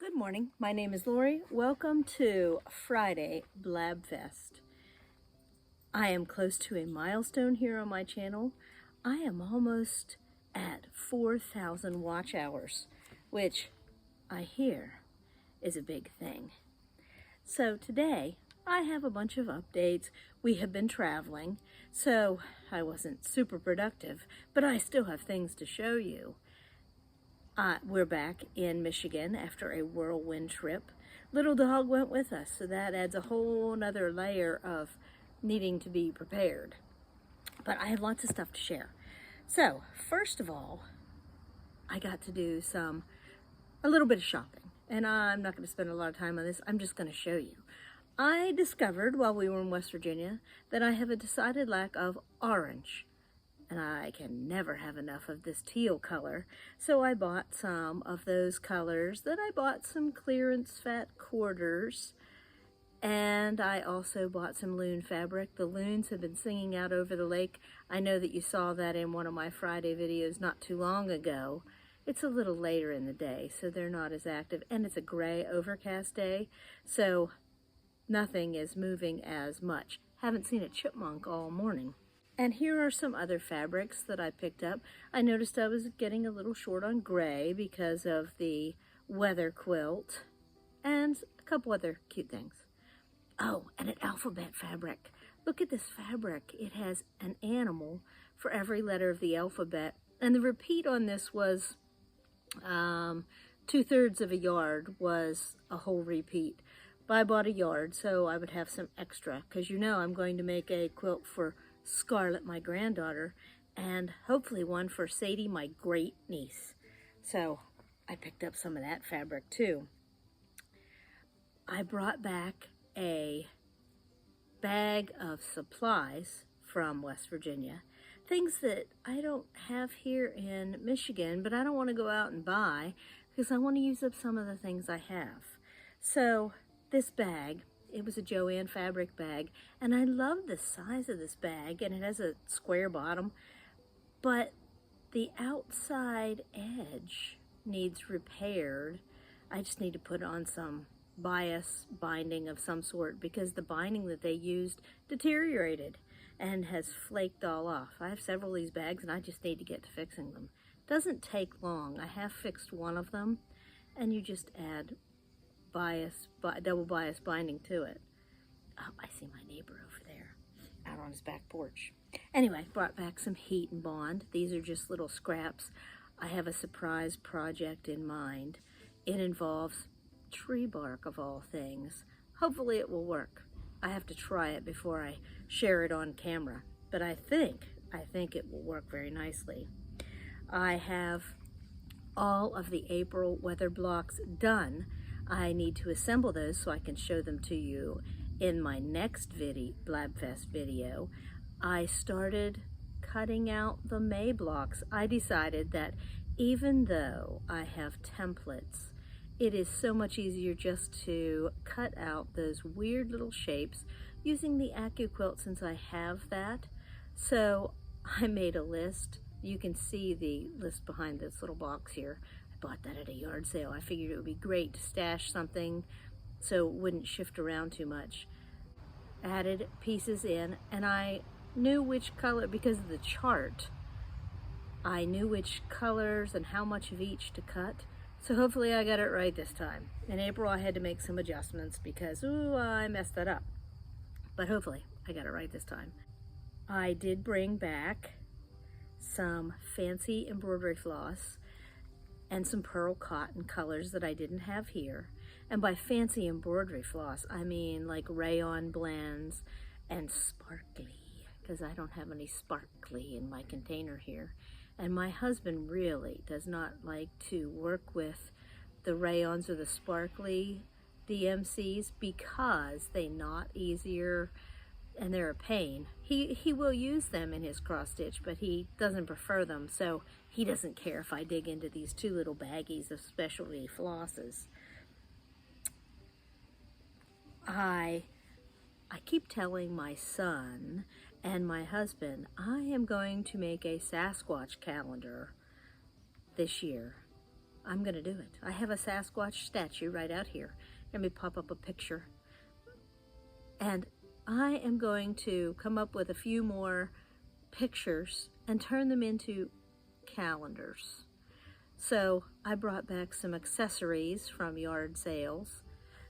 Good morning, my name is Lorrie. Welcome to Friday Blabfest. I am close to a milestone here on my channel. I am almost at 4,000 watch hours, which I hear is a big thing. So today I have a bunch of updates. We have been traveling, so I wasn't super productive, but I still have things to show you. We're back in Michigan after a whirlwind trip. Little dog went with us, so that adds a whole nother layer of needing to be prepared. But I have lots of stuff to share. So, first of all, I got to do a little bit of shopping. And I'm not going to spend a lot of time on this. I'm just going to show you. I discovered while we were in West Virginia that I have a decided lack of orange. And I can never have enough of this teal color, so I bought some of those colors. Then I bought some clearance fat quarters, and I also bought some loon fabric. The loons have been singing out over the lake. I know that you saw that in one of my Friday videos not too long ago. It's a little later in the day, so they're not as active, and it's a gray overcast day, so nothing is moving as much. Haven't seen a chipmunk all morning. And here are some other fabrics that I picked up. I noticed I was getting a little short on gray because of the weather quilt and a couple other cute things. Oh, and an alphabet fabric. Look at this fabric. It has an animal for every letter of the alphabet. And the repeat on this was 2/3 of a yard was a whole repeat. But I bought a yard, so I would have some extra because you know I'm going to make a quilt for Scarlett, my granddaughter, and hopefully one for Sadie, my great niece. So I picked up some of that fabric too. I brought back a bag of supplies from West Virginia. Things that I don't have here in Michigan, but I don't want to go out and buy because I want to use up some of the things I have. So this bag, it was a Joann fabric bag, and I love the size of this bag, and it has a square bottom, but the outside edge needs repaired. I just need to put on some bias binding of some sort because the binding that they used deteriorated and has flaked all off. I have several of these bags, and I just need to get to fixing them. Doesn't take long. I have fixed one of them, and you just add double bias binding to it. Oh, I see my neighbor over there out on his back porch. Anyway, brought back some heat and bond. These are just little scraps. I have a surprise project in mind. It involves tree bark of all things. Hopefully it will work. I have to try it before I share it on camera, but I think it will work very nicely. I have all of the April weather blocks done. I need to assemble those so I can show them to you in my next Blabfest video. I started cutting out the May blocks. I decided that even though I have templates, it is so much easier just to cut out those weird little shapes using the AccuQuilt since I have that. So I made a list. You can see the list behind this little box here. Bought that at a yard sale. I figured it would be great to stash something so it wouldn't shift around too much. Added pieces in, and I knew which color, because of the chart, I knew which colors and how much of each to cut. So hopefully I got it right this time. In April I had to make some adjustments because, I messed that up. But hopefully I got it right this time. I did bring back some fancy embroidery floss and some pearl cotton colors that I didn't have here. And by fancy embroidery floss, I mean like rayon blends and sparkly, because I don't have any sparkly in my container here. And my husband really does not like to work with the rayons or the sparkly DMCs because they knot easier and they're a pain. He will use them in his cross stitch, but he doesn't prefer them, so he doesn't care if I dig into these two little baggies of specialty flosses. I keep telling my son and my husband I am going to make a Sasquatch calendar this year. I'm going to do it. I have a Sasquatch statue right out here. Let me pop up a picture. And I am going to come up with a few more pictures and turn them into calendars. So I brought back some accessories from yard sales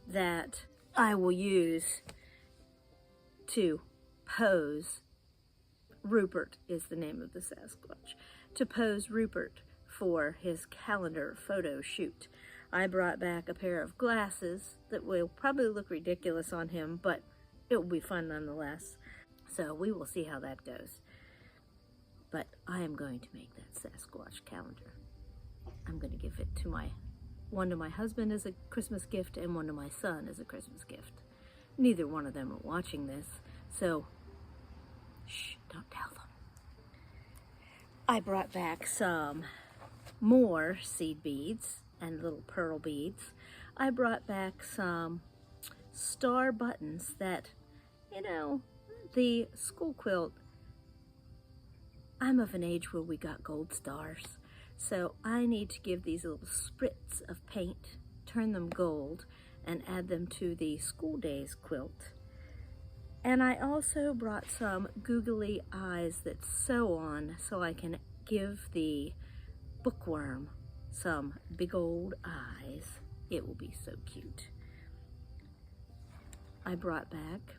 that I will use to pose. Rupert is the name of the Sasquatch. To pose Rupert for his calendar photo shoot. I brought back a pair of glasses that will probably look ridiculous on him, but it will be fun nonetheless. So we will see how that goes. But I am going to make that Sasquatch calendar. I'm going to give it to one to my husband as a Christmas gift and one to my son as a Christmas gift. Neither one of them are watching this, so shh, don't tell them. I brought back some more seed beads and little pearl beads. I brought back some star buttons that, the school quilt, I'm of an age where we got gold stars. So I need to give these little spritz of paint, turn them gold, and add them to the school days quilt. And I also brought some googly eyes that sew on so I can give the bookworm some big old eyes. It will be so cute. I brought back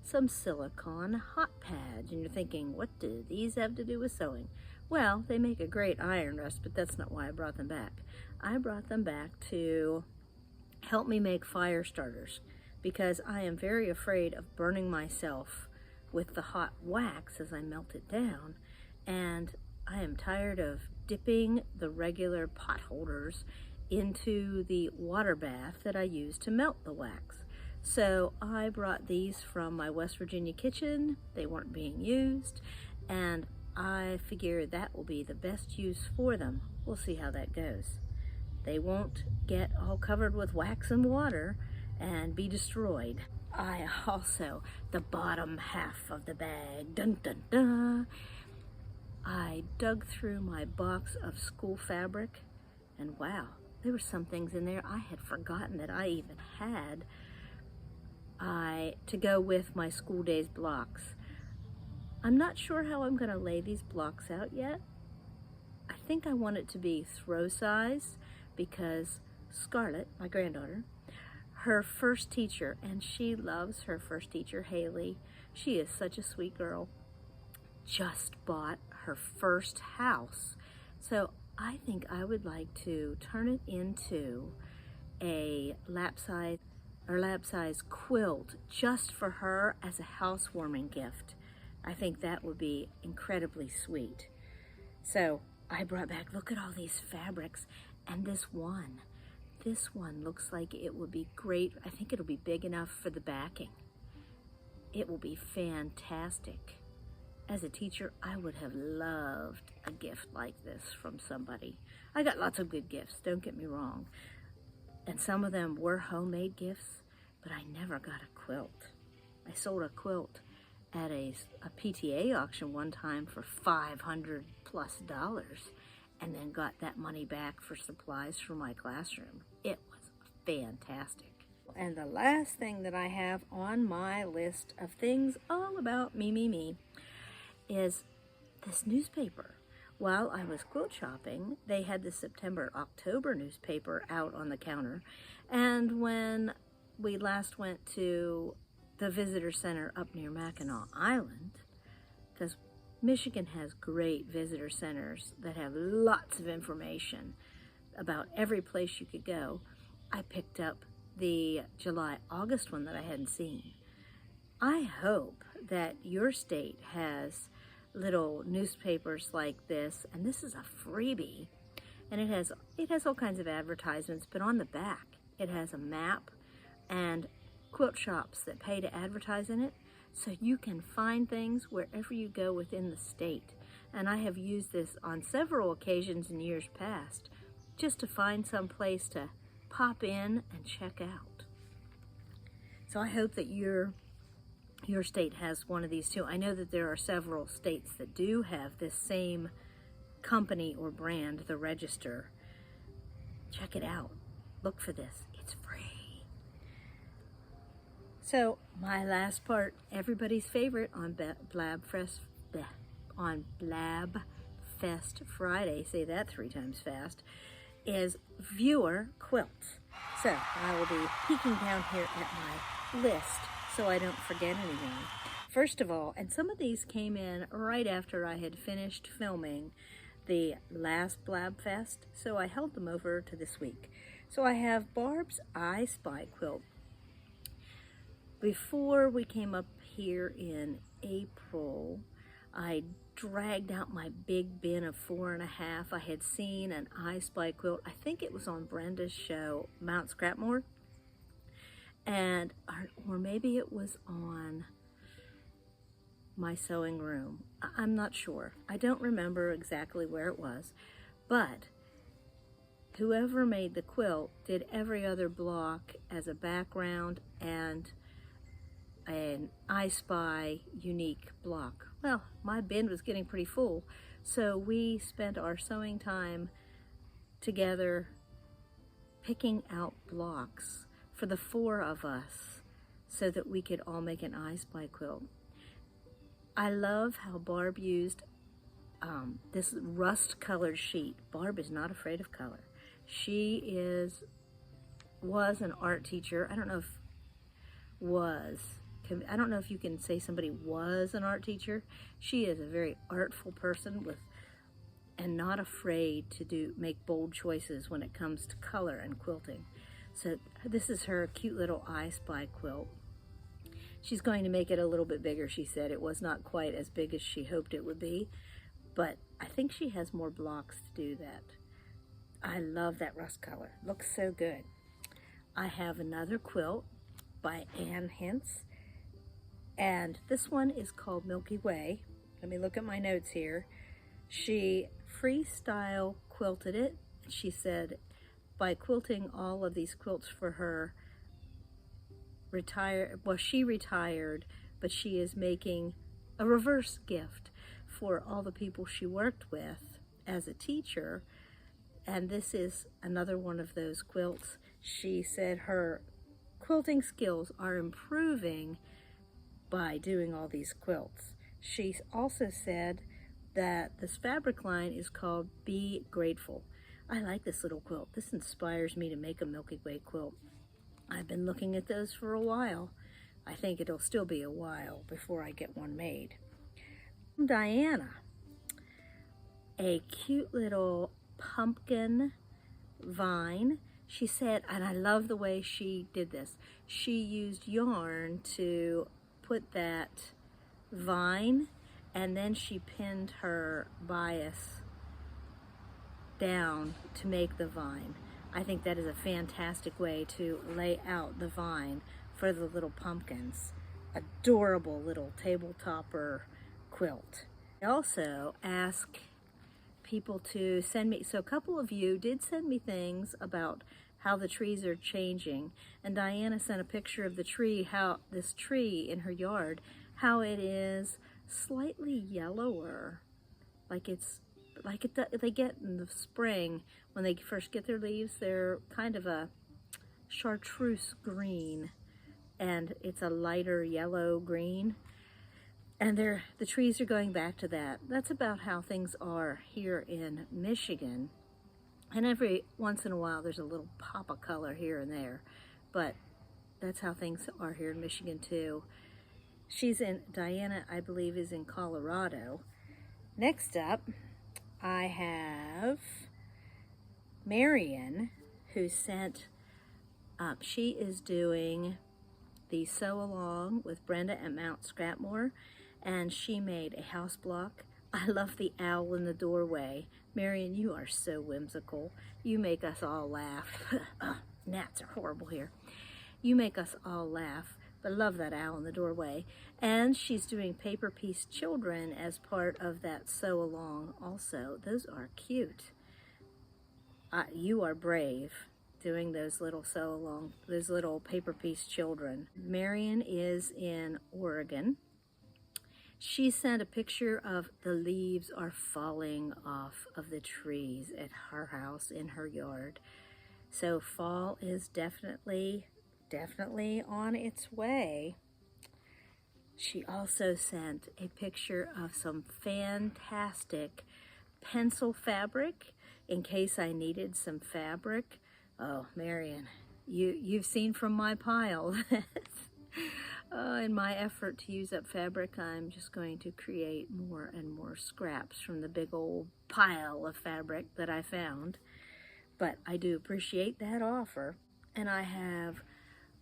some silicone hot pads, and you're thinking, what do these have to do with sewing? Well, they make a great iron rest, but that's not why I brought them back. I brought them back to help me make fire starters because I am very afraid of burning myself with the hot wax as I melt it down, and I am tired of dipping the regular pot holders into the water bath that I use to melt the wax. So I brought these from my West Virginia kitchen. They weren't being used, and I figure that will be the best use for them. We'll see how that goes. They won't get all covered with wax and water and be destroyed. I also, the bottom half of the bag, dun dun dun, I dug through my box of school fabric, and wow, there were some things in there I had forgotten that I even had to go with my school days blocks. I'm not sure how I'm going to lay these blocks out yet. I think I want it to be throw size because Scarlett, my granddaughter, her first teacher, and she loves her first teacher, Haley. She is such a sweet girl. Just bought her first house. So I think I would like to turn it into a lap size quilt just for her as a housewarming gift. I think that would be incredibly sweet. So I brought back, look at all these fabrics, and this one looks like it would be great. I think it'll be big enough for the backing. It will be fantastic. As a teacher, I would have loved a gift like this from somebody. I got lots of good gifts, don't get me wrong. And some of them were homemade gifts, but I never got a quilt. I sold a quilt at a PTA auction one time for $500+ and then got that money back for supplies for my classroom. It was fantastic. And the last thing that I have on my list of things all about me is this newspaper. While I was quilt shopping, they had the September-October newspaper out on the counter, and when we last went to the visitor center up near Mackinac Island, because Michigan has great visitor centers that have lots of information about every place you could go, I picked up the July-August one that I hadn't seen. I hope that your state has little newspapers like this, and this is a freebie, and it has all kinds of advertisements, but on the back it has a map and quilt shops that pay to advertise in it, so you can find things wherever you go within the state. And I have used this on several occasions in years past just to find some place to pop in and check out. So I hope that your state has one of these too. I know that there are several states that do have this same company or brand, the Register. check it out. Look for this. It's free. So my last part, everybody's favorite on Blabfest Friday, say that 3 times fast, is viewer quilts. So I will be peeking down here at my list so I don't forget anything. First of all, and some of these came in right after I had finished filming the last Blabfest, so I held them over to this week. So I have Barb's I Spy quilt. Before we came up here in April, I dragged out my big bin of 4.5. I had seen an I Spy quilt. I think it was on Brenda's show, Mount Scrapmore, and or maybe it was on my sewing room. I'm not sure. I don't remember exactly where it was, but whoever made the quilt did every other block as a background and an I Spy unique block. Well, my bin was getting pretty full, so we spent our sewing time together picking out blocks for the 4 of us so that we could all make an I Spy quilt. I love how Barb used this rust-colored sheet. Barb is not afraid of color. She was an art teacher. I don't know if you can say somebody was an art teacher. She is a very artful person and not afraid to make bold choices when it comes to color and quilting. So this is her cute little I Spy quilt. She's going to make it a little bit bigger, she said. It was not quite as big as she hoped it would be, but I think she has more blocks to do that. I love that rust color. Looks so good. I have another quilt by Ann Hintz, and this one is called Milky Way. Let me look at my notes here. She freestyle quilted it. She said by quilting all of these quilts for her she retired, but she is making a reverse gift for all the people she worked with as a teacher, and this is another one of those quilts. She said her quilting skills are improving by doing all these quilts. She also said that this fabric line is called Be Grateful. I like this little quilt. This inspires me to make a Milky Way quilt. I've been looking at those for a while. I think it'll still be a while before I get one made. Diana, a cute little pumpkin vine. She said, and I love the way she did this, she used yarn to put that vine, and then she pinned her bias down to make the vine. I think that is a fantastic way to lay out the vine for the little pumpkins. Adorable little table topper quilt. I also ask people to send me, so a couple of you did send me things about how the trees are changing, and Diana sent a picture of the tree, how this tree in her yard, how it is slightly yellower, they get in the spring when they first get their leaves. They're kind of a chartreuse green, and it's a lighter yellow green, and the trees are going back to that. That's about how things are here in Michigan, and every once in a while there's a little pop of color here and there, but that's how things are here in Michigan too. Diana, I believe, is in Colorado. Next up, I have Marion, who sent up. She is doing the Sew Along with Brenda at Mount Scrapmore, and she made a house block. I love the owl in the doorway. Marion, you are so whimsical. You make us all laugh. Gnats are horrible here. You make us all laugh. But I love that owl in the doorway. And she's doing paper piece children as part of that Sew Along also. Those are cute. You are brave doing those little Sew Along, those little paper piece children. Marion is in Oregon. She sent a picture of the leaves are falling off of the trees at her house in her yard. So fall is definitely on its way. She also sent a picture of some fantastic pencil fabric in case I needed some fabric. Oh, Marion, you've seen from my pile. In my effort to use up fabric, I'm just going to create more and more scraps from the big old pile of fabric that I found. But I do appreciate that offer. And I have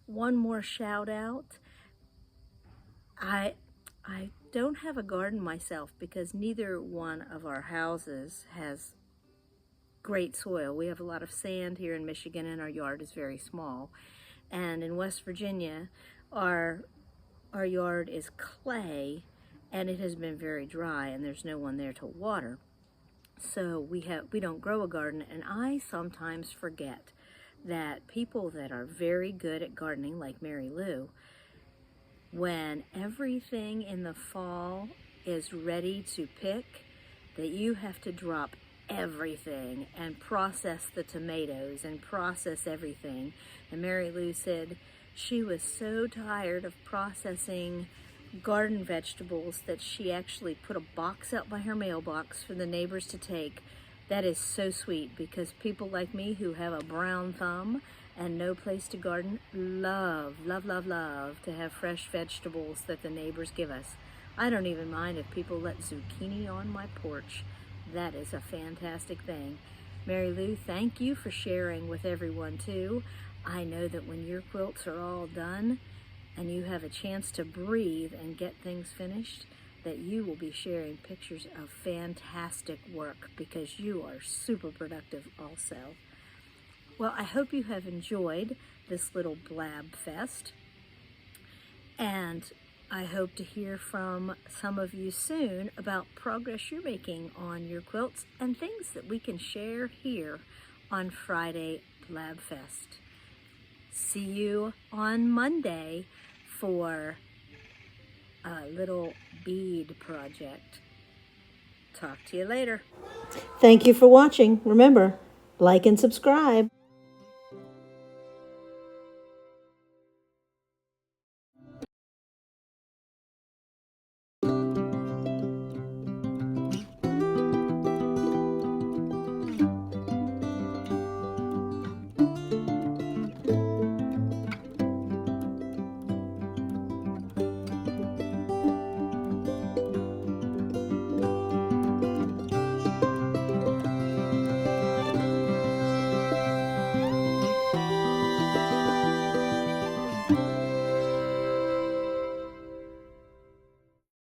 one more shout out. I don't have a garden myself because neither one of our houses has great soil. We have a lot of sand here in Michigan and our yard is very small. And in West Virginia, our yard is clay and it has been very dry and there's no one there to water. So we don't grow a garden, and I sometimes forget that people that are very good at gardening, like Mary Lou, when everything in the fall is ready to pick, that you have to drop everything and process the tomatoes and process everything. And Mary Lou said she was so tired of processing garden vegetables that she actually put a box out by her mailbox for the neighbors to take. That is so sweet, because people like me who have a brown thumb and no place to garden love to have fresh vegetables that the neighbors give us. I don't even mind if people let zucchini on my porch. That is a fantastic thing. Mary Lou, thank you for sharing with everyone too. I know that when your quilts are all done and you have a chance to breathe and get things finished, that you will be sharing pictures of fantastic work, because you are super productive also. Well, I hope you have enjoyed this little Blabfest, and I hope to hear from some of you soon about progress you're making on your quilts and things that we can share here on Friday Blabfest. See you on Monday for a little bead project. Talk to you later. Thank you for watching. Remember, like and subscribe.